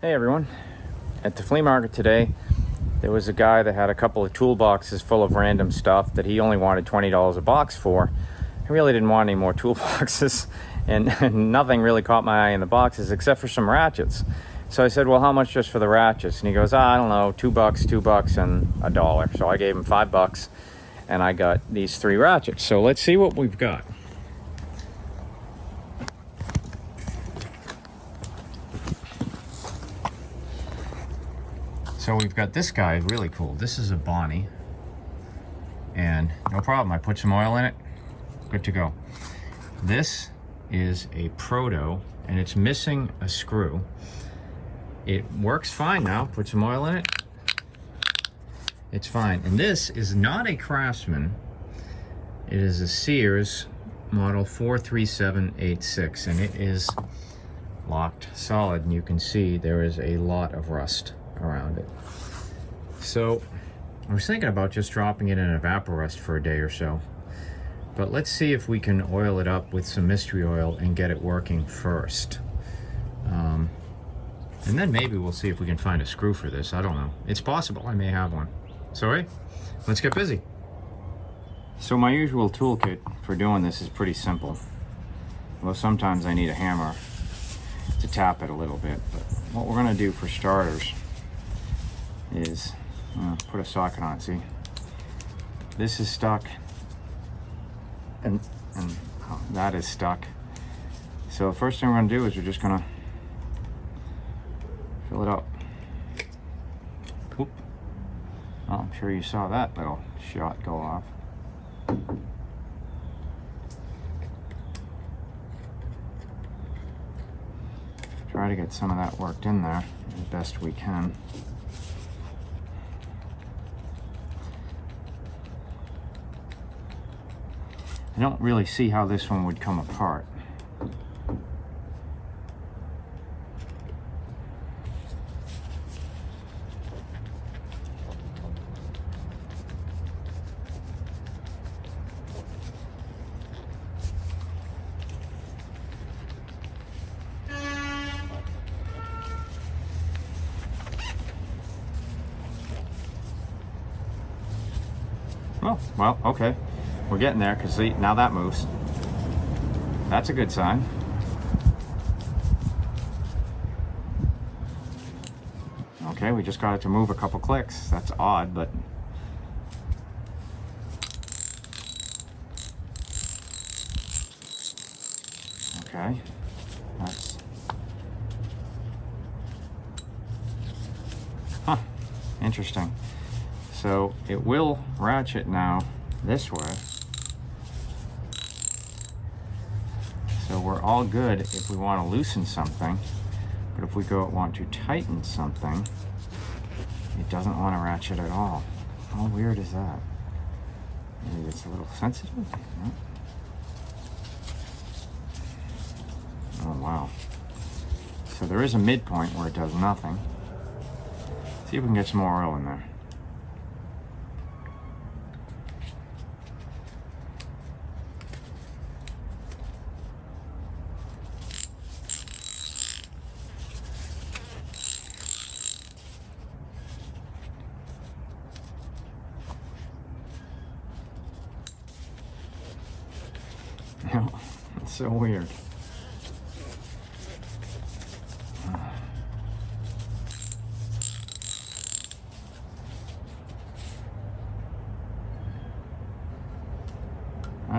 Hey everyone, at the flea market today there was a guy that had a couple of toolboxes full of random stuff that he only wanted $20 a box for. I really didn't want any more toolboxes and nothing really caught my eye in the boxes except for some ratchets. So I said, well, how much just for the ratchets? And he goes, I don't know, $2, and $1. So I gave him $5 and I got these 3 ratchets. So let's see what we've got. So we've got this guy, really cool. This is a Bonnie, and no problem. I put some oil in it, good to go. This is a Proto, and it's missing a screw. It works fine now. Put some oil in it. It's fine. And this is not a Craftsman. It is a Sears model 43786, and it is locked solid, and you can see there is a lot of rust around it. So I was thinking about just dropping it in Evaporust for a day or so, but let's see if we can oil it up with some mystery oil and get it working first, and then maybe we'll see if we can find a screw for this. I don't know, it's possible I may have one. So hey, let's get busy. So my usual toolkit for doing this is pretty simple, although sometimes I need a hammer to tap it a little bit. But what we're going to do for starters is put a socket on it. See, this is stuck, and that is stuck. So the first thing we're going to do is we're just going to fill it up. Oop. Oh, I'm sure you saw that little shot go off. Try to get some of that worked in there as best we can. I don't really see how this one would come apart. Oh, well, okay. We're getting there, because see, now that moves. That's a good sign. Okay, we just got it to move a couple clicks. That's odd, but... Okay, that's... Huh, interesting. So it will ratchet now this way. So we're all good if we want to loosen something, but if we want to tighten something, it doesn't want to ratchet at all. How weird is that? Maybe it's a little sensitive? No? Oh wow. So there is a midpoint where it does nothing. See if we can get some more oil in there. It's so weird.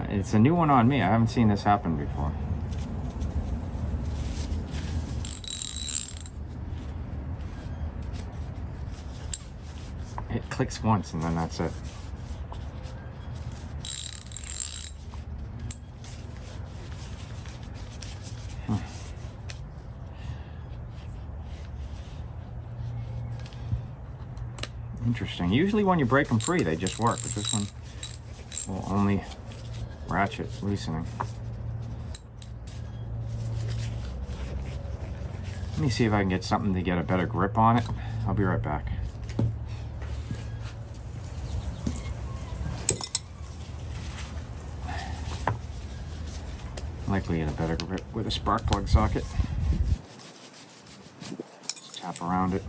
It's a new one on me. I haven't seen this happen before. It clicks once and then that's it. Interesting. Usually when you break them free, they just work, but this one will only ratchet loosening. Let me see if I can get something to get a better grip on it. I'll be right back. Likely get a better grip with a spark plug socket. Just tap Wrap around it.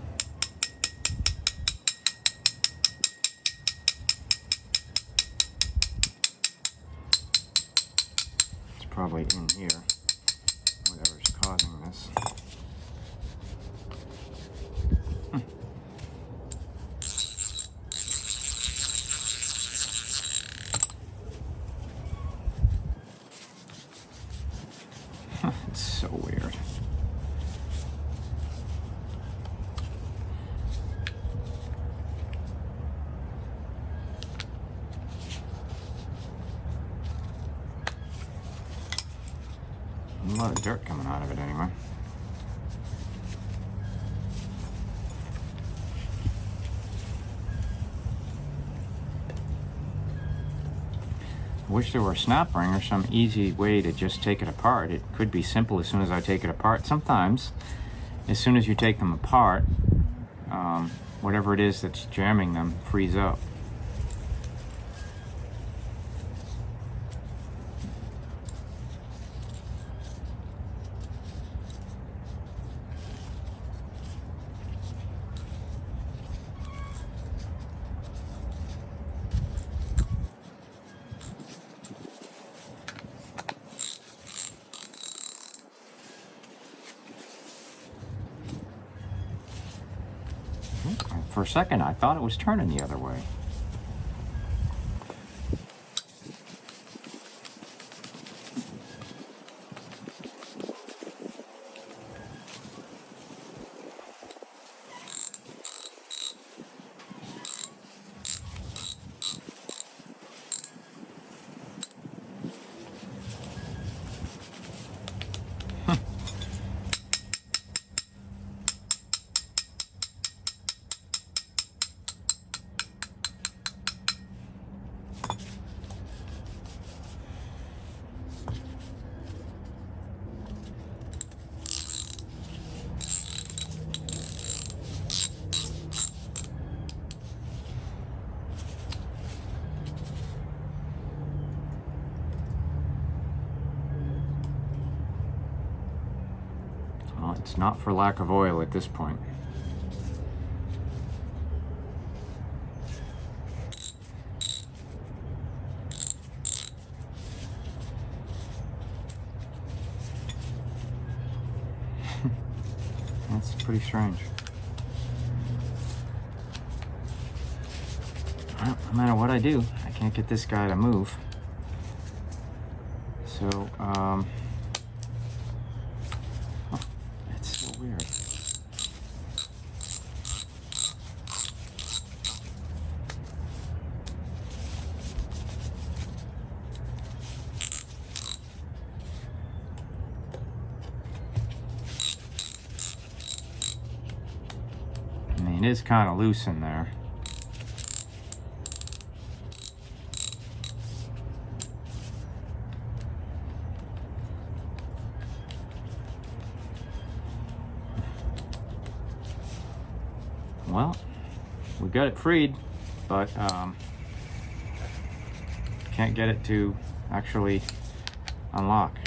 It's probably in here, whatever's causing this. It's so weird. A lot of dirt coming out of it anyway. I wish there were a snap ring or some easy way to just take it apart. It could be simple as soon as I take it apart. Sometimes, as soon as you take them apart, whatever it is that's jamming them frees up. For a second, I thought it was turning the other way. Well, it's not for lack of oil at this point. That's pretty strange. Well, no matter what I do, I can't get this guy to move. So, it's so weird. I mean, it is kind of loose in there. Well, we got it freed, but can't get it to actually unlock.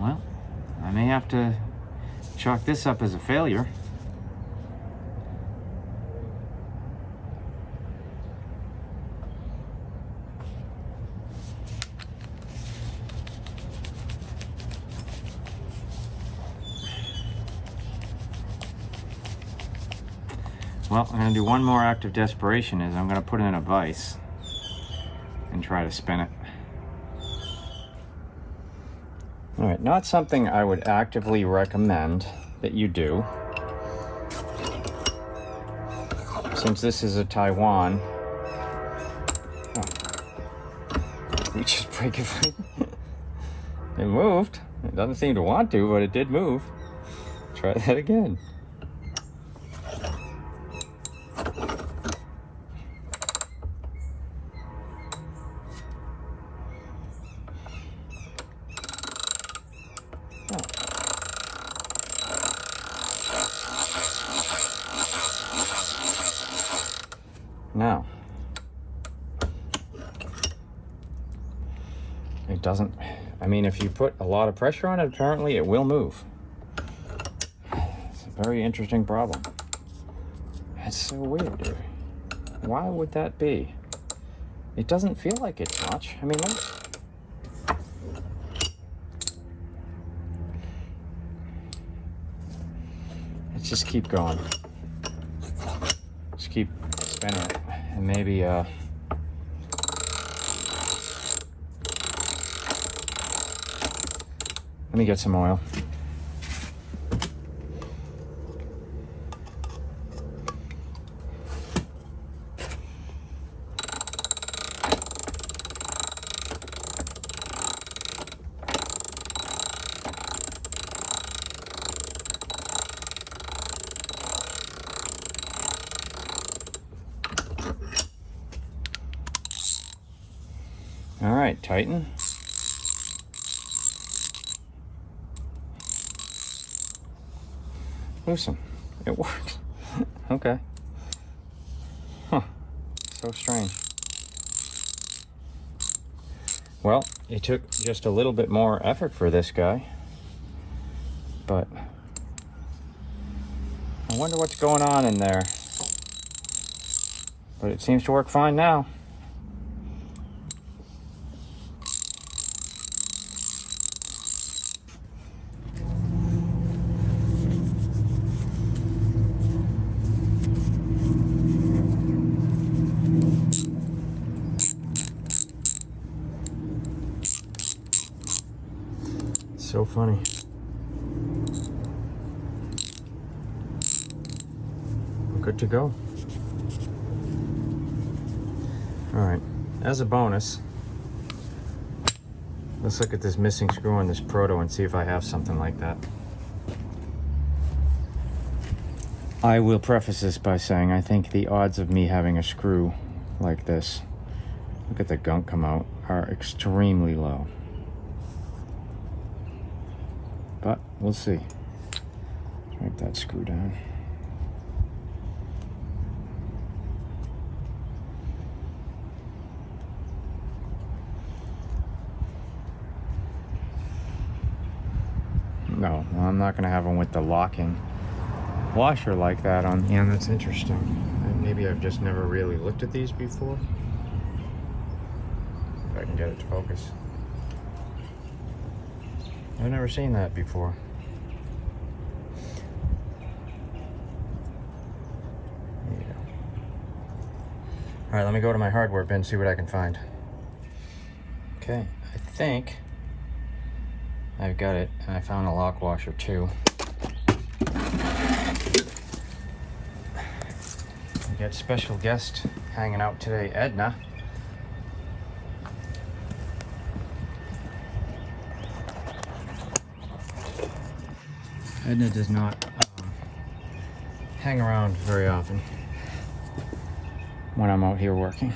Well, I may have to chalk this up as a failure. Well, I'm going to do one more act of desperation is I'm going to put it in a vise and try to spin it. All right, not something I would actively recommend that you do. Since this is a Taiwan, we just break it free. It moved. It doesn't seem to want to, but it did move. Try that again. Now, it doesn't, I mean, if you put a lot of pressure on it, apparently it will move. It's a very interesting problem. It's so weird, dude. Why would that be? It doesn't feel like it's much. I mean, let's just keep going. Just keep spinning it. And maybe, let me get some oil. All right, tighten. Loosen. It works. Okay. Huh. So strange. Well, it took just a little bit more effort for this guy, but I wonder what's going on in there. But it seems to work fine now. So funny. We're good to go. All right, as a bonus, let's look at this missing screw on this Proto and see if I have something like that. I will preface this by saying I think the odds of me having a screw like this, look at the gunk come out, are extremely low. But we'll see. Wipe that screw down. No, well, I'm not going to have one with the locking washer like that on. Yeah, that's interesting. Maybe I've just never really looked at these before. If I can get it to focus. I've never seen that before. There you go. All right, let me go to my hardware bin, see what I can find. Okay, I think I've got it, and I found a lock washer too. We got special guest hanging out today, Edna. Edna does not hang around very often when I'm out here working.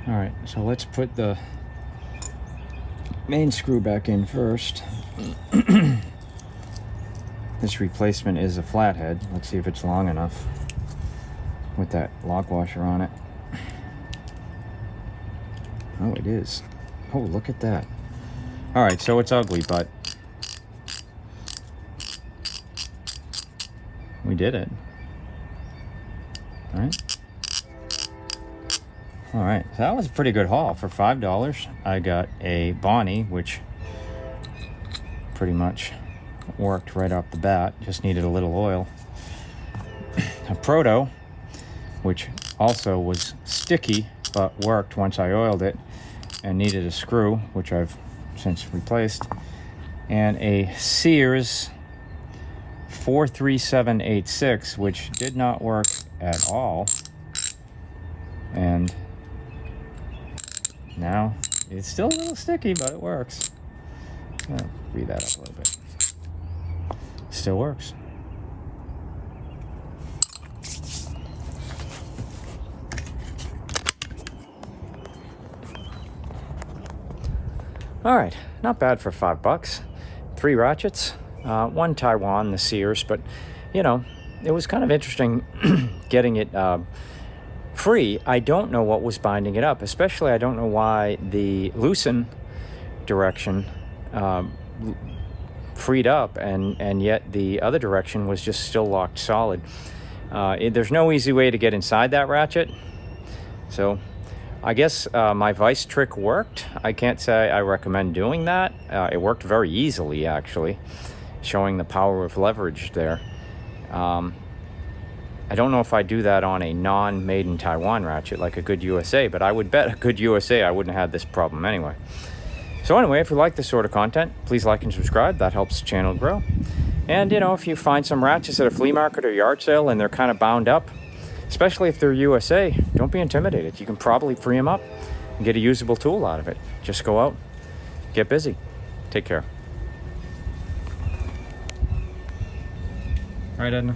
All right, so let's put the main screw back in first. This replacement is a flathead. Let's see if it's long enough with that lock washer on it. Oh, it is. Oh, look at that. All right, so it's ugly, but we did it. All right. All right, so that was a pretty good haul. For $5, I got a Bonnie, which pretty much worked right off the bat. Just needed a little oil. A Proto, which also was sticky, but worked once I oiled it, and needed a screw, which I've since replaced. And a Sears 43786, which did not work at all. And now it's still a little sticky, but it works. I'll breathe that up a little bit. Still works. All right, not bad for $5. 3 ratchets, one Taiwan, the Sears, but you know, it was kind of interesting getting it free. I don't know what was binding it up, especially I don't know why the loosen direction freed up and yet the other direction was just still locked solid. There's no easy way to get inside that ratchet, so I guess my vice trick worked. I can't say I recommend doing that. It worked very easily, actually, showing the power of leverage there. I don't know if I do that on a non-made in Taiwan ratchet like a Good USA, but I would bet a Good USA I wouldn't have this problem anyway. So anyway, if you like this sort of content, please like and subscribe. That helps the channel grow. And, you know, if you find some ratchets at a flea market or yard sale and they're kind of bound up, especially if they're USA, don't be intimidated. You can probably free them up and get a usable tool out of it. Just go out, get busy. Take care. All right, Edna.